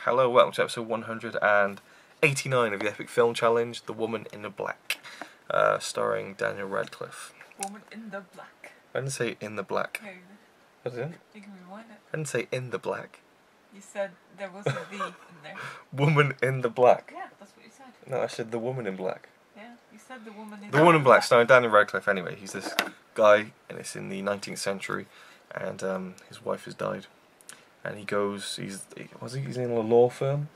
Hello, welcome to episode 189 of the Epic Film Challenge, The Woman in the Black, starring Daniel Radcliffe. Woman in the Black. I didn't say in the black. Okay. What is it? You can rewind it. I didn't say in the black. You said there was a V in there. Woman in the Black. Yeah, that's what you said. No, I said The Woman in Black. Yeah, you said the woman in The Woman in Black, starring Daniel Radcliffe. Anyway, he's this guy, and it's in the 19th century, and his wife has died. And he goes, he's in a law firm?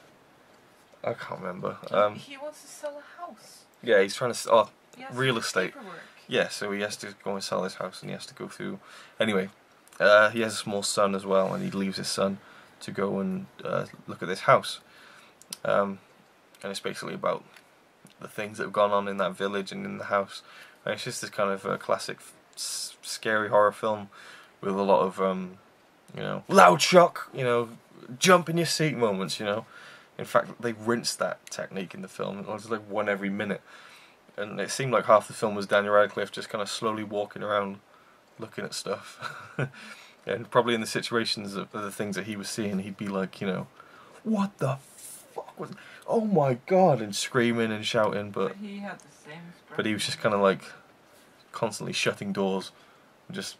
I can't remember. He wants to sell a house. Yeah, he's trying to, real estate. Paperwork. Yeah, so he has to go and sell his house, and he has to go through. Anyway, he has a small son as well, and he leaves his son to go and look at this house. And it's basically about the things that have gone on in that village and in the house. And it's just this kind of classic, scary horror film with a lot of, you know, loud shock, you know, jump in your seat moments, you know. In fact, they rinsed that technique in the film. It was like one every minute. And it seemed like half the film was Daniel Radcliffe just kind of slowly walking around looking at stuff. And probably in the situations of the things that he was seeing, he'd be like, you know, what the fuck was... Oh my god, and screaming and shouting, but he had the same expression. But he was just kind of like constantly shutting doors and just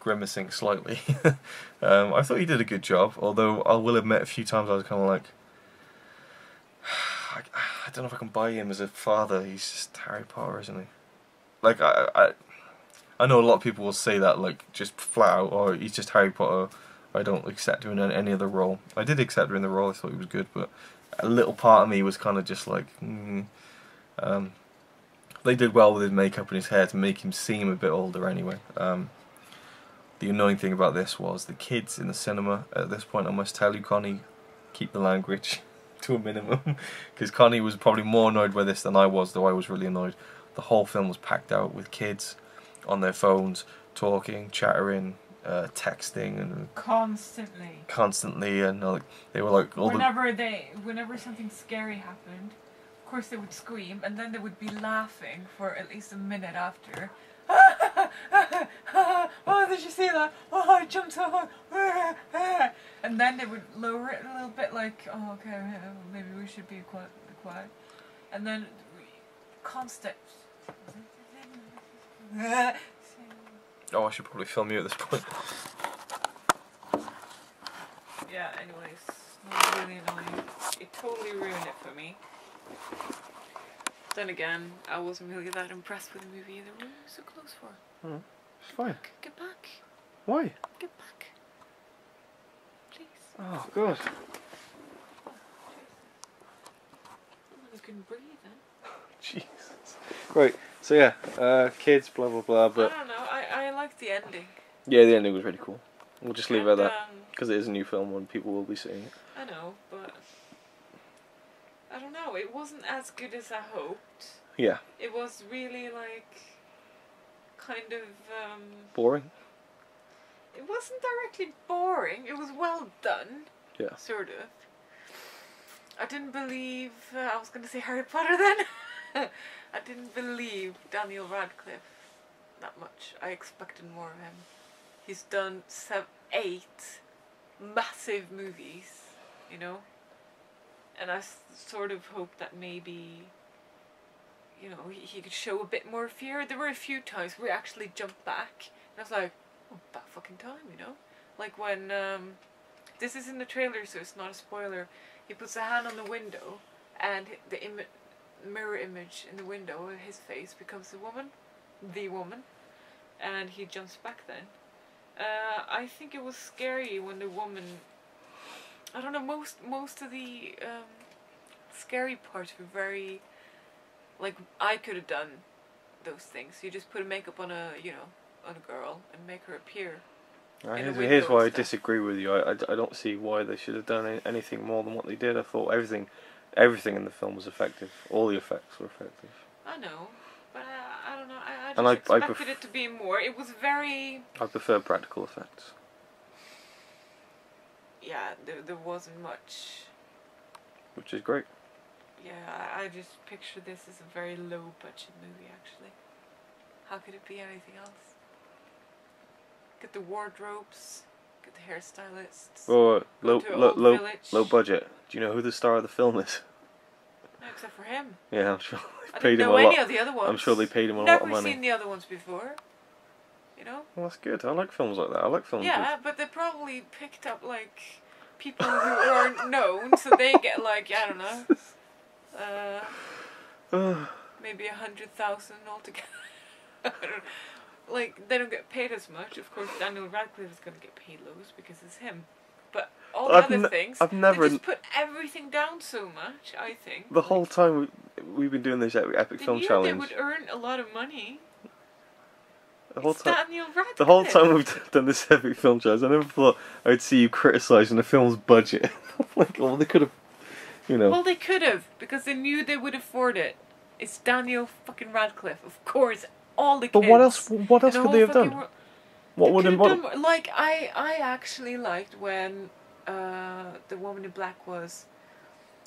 grimacing slightly. I thought he did a good job, although I will admit a few times I was kind of like, I don't know if I can buy him as a father. He's just Harry Potter, isn't he? Like, I know a lot of people will say that, like, just flat out, or he's just Harry Potter, I don't accept him in any other role. I did accept him in the role, I thought he was good, but a little part of me was kind of just like, they did well with his makeup and his hair to make him seem a bit older anyway. The annoying thing about this was the kids in the cinema, at this point I must tell you, Connie, keep the language to a minimum, because Connie was probably more annoyed by this than I was, though I was really annoyed. The whole film was packed out with kids on their phones, talking, chattering, texting, and constantly, and they were like all whenever something scary happened, of course they would scream, and then they would be laughing for at least a minute after. Oh, did you see that? Oh, I jumped so hard. And then they would lower it a little bit, like, oh, okay, maybe we should be quiet. And then constant. Oh, I should probably film you at this point. Yeah, anyways, not really annoying. It totally ruined it for me. Then again, I wasn't really that impressed with the movie either. What are you so close for? Oh, it's fine. Get back. Why? Get back. Please. Oh, God. I couldn't breathe then. Jesus. Right, so yeah, kids, blah blah blah, but... I don't know, I liked the ending. Yeah, the ending was really cool. We'll just leave it at that, because it is a new film and people will be seeing it. I know, but... I don't know, it wasn't as good as I hoped. Yeah. It was really, like, kind of, boring? It wasn't directly boring, it was well done. Yeah. Sort of. I didn't believe, I was going to say Harry Potter then. I didn't believe Daniel Radcliffe that much. I expected more of him. He's done 8 massive movies, you know? And I sort of hoped that maybe, you know, he could show a bit more fear. There were a few times where he actually jumped back. And I was like, oh, about fucking time, you know? Like when, this is in the trailer, so it's not a spoiler. He puts a hand on the window, and the mirror image in the window of his face becomes the woman, and he jumps back then. I think it was scary when the woman... I don't know, most of the scary parts were very, like, I could have done those things. You just put a makeup on a, you know, on a girl and make her appear. Here's why I disagree with you. I don't see why they should have done anything more than what they did. I thought everything in the film was effective. All the effects were effective. I know, but I don't know. I just expected it to be more. It was very... I prefer practical effects. Yeah, there wasn't much. Which is great. Yeah, I just picture this as a very low budget movie, actually. How could it be anything else? Get the wardrobes, get the hairstylists. Or low budget. Do you know who the star of the film is? No, except for him. Yeah, I'm sure I they paid didn't him know a lot. any of the other ones. I'm sure they paid him a lot Never of money. seen the other ones before. You know? Well, that's good. I like films like that. I like films. Yeah, but they probably picked up like people who aren't known, so they get like, I don't know, maybe 100,000 altogether. Like, they don't get paid as much. Of course, Daniel Radcliffe is going to get paid loads because it's him. But all the other things, they just put everything down so much, I think. The whole time we've been doing this epic film challenge. They would earn a lot of money. The whole time, Daniel Radcliffe. The whole time we've done this epic film challenge, I never thought I'd see you criticising the film's budget. Like, well, they could have, you know. Well, they could have, because they knew they would afford it. It's Daniel fucking Radcliffe, of course. All the kids. But what else? What else could they have done? What would have done? Like, I actually liked when the woman in black was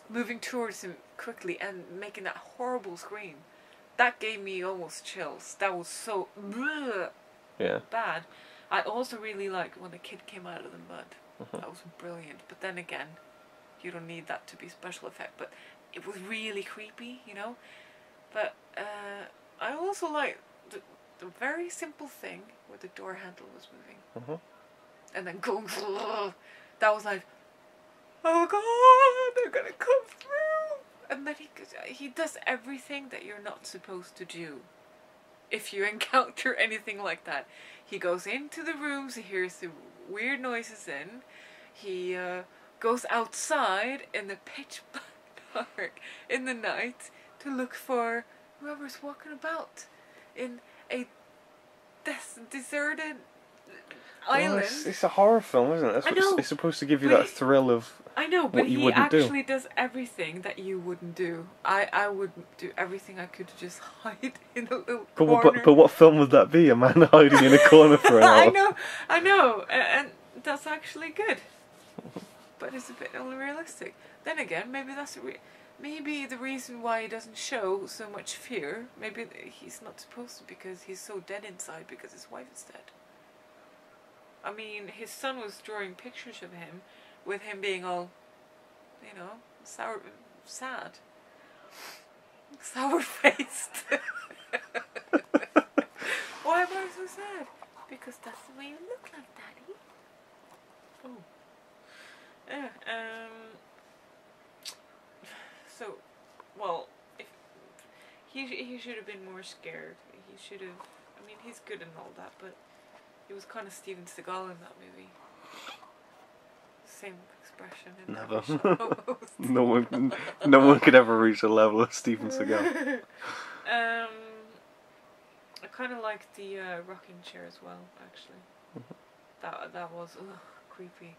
moving towards him quickly and making that horrible scream. That gave me almost chills. That was so bad. I also really liked when the kid came out of the mud. That was brilliant. But then again, you don't need that to be special effect. But it was really creepy, you know. But I also liked the very simple thing where the door handle was moving. And then going, that was like, oh god, they're gonna come through. And then he does everything that you're not supposed to do if you encounter anything like that. He goes into the rooms, he hears the weird noises in, he goes outside in the pitch dark in the night to look for whoever's walking about in a deserted island. It's a horror film, isn't it? That's what it's supposed to give you that thrill of. I know, but he actually does everything that you wouldn't do. I would do everything I could to just hide in a little corner. But what film would that be? A man hiding in a corner for an hour? I know, and that's actually good. But it's a bit unrealistic. Then again, maybe that's maybe the reason why he doesn't show so much fear. Maybe he's not supposed to, because he's so dead inside because his wife is dead. I mean, his son was drawing pictures of him, with him being all, you know, sad. Sour-faced. Why am I so sad? Because that's the way you look like, Daddy. Oh. Yeah, so, well, if he should have been more scared. He should have, I mean, he's good and all that, but he was kind of Steven Seagal in that movie. Same expression. In Never. No one could ever reach a level of Steven Seagal. I kind of liked the rocking chair as well, actually. That was creepy.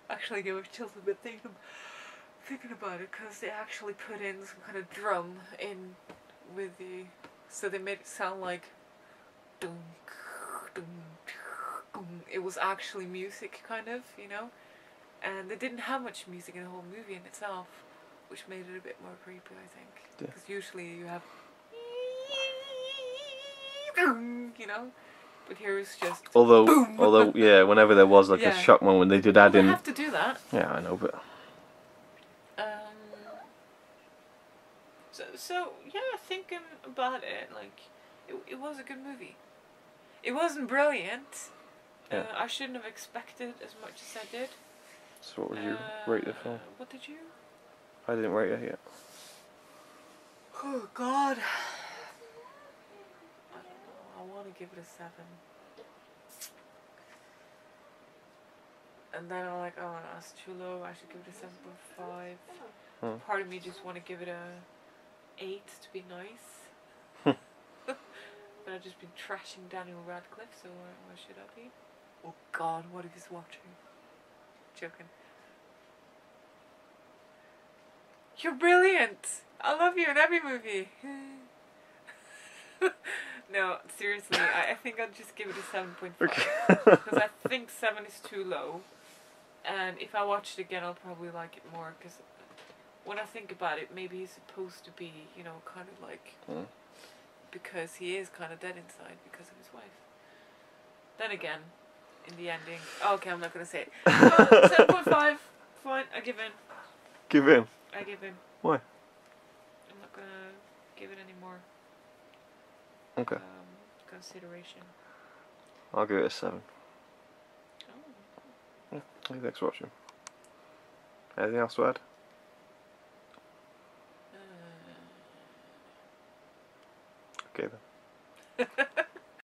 Actually, gave me chills a bit thinking about it, because they actually put in some kind of drum in with the, so they made it sound like dunk, dunk, dunk. It was actually music, kind of, you know. And they didn't have much music in the whole movie in itself, which made it a bit more creepy, I think. Because usually you have, you know, but here it's just. Although, yeah, whenever there was like a shock moment, they did add in. They have to do that. Yeah, I know, but. So yeah, thinking about it, like, it was a good movie. It wasn't brilliant. Yeah. I shouldn't have expected as much as I did. So what would you rate the film? What did you? I didn't rate it yet. Oh God. I don't know. I want to give it a 7. And then I'm like, oh, that's too low. I should give it a 7.5. Part of me just want to give it a 8 to be nice. But I've just been trashing Daniel Radcliffe, so where should I be? Oh God, what if he's watching? Joking. You're brilliant! I love you in every movie! No, seriously, I think I'll just give it a 7.5. Because I think 7 is too low. And if I watch it again, I'll probably like it more. Because when I think about it, maybe he's supposed to be, you know, kind of like... Because he is kind of dead inside because of his wife. Then again, in the ending... Oh, okay, I'm not going to say it. 7.5. Fine, I give in. Give in. I give in. Why? I'm not gonna give it any more Okay. consideration. I'll give it a 7. Oh. Yeah, thanks for watching. Anything else to add? Okay then.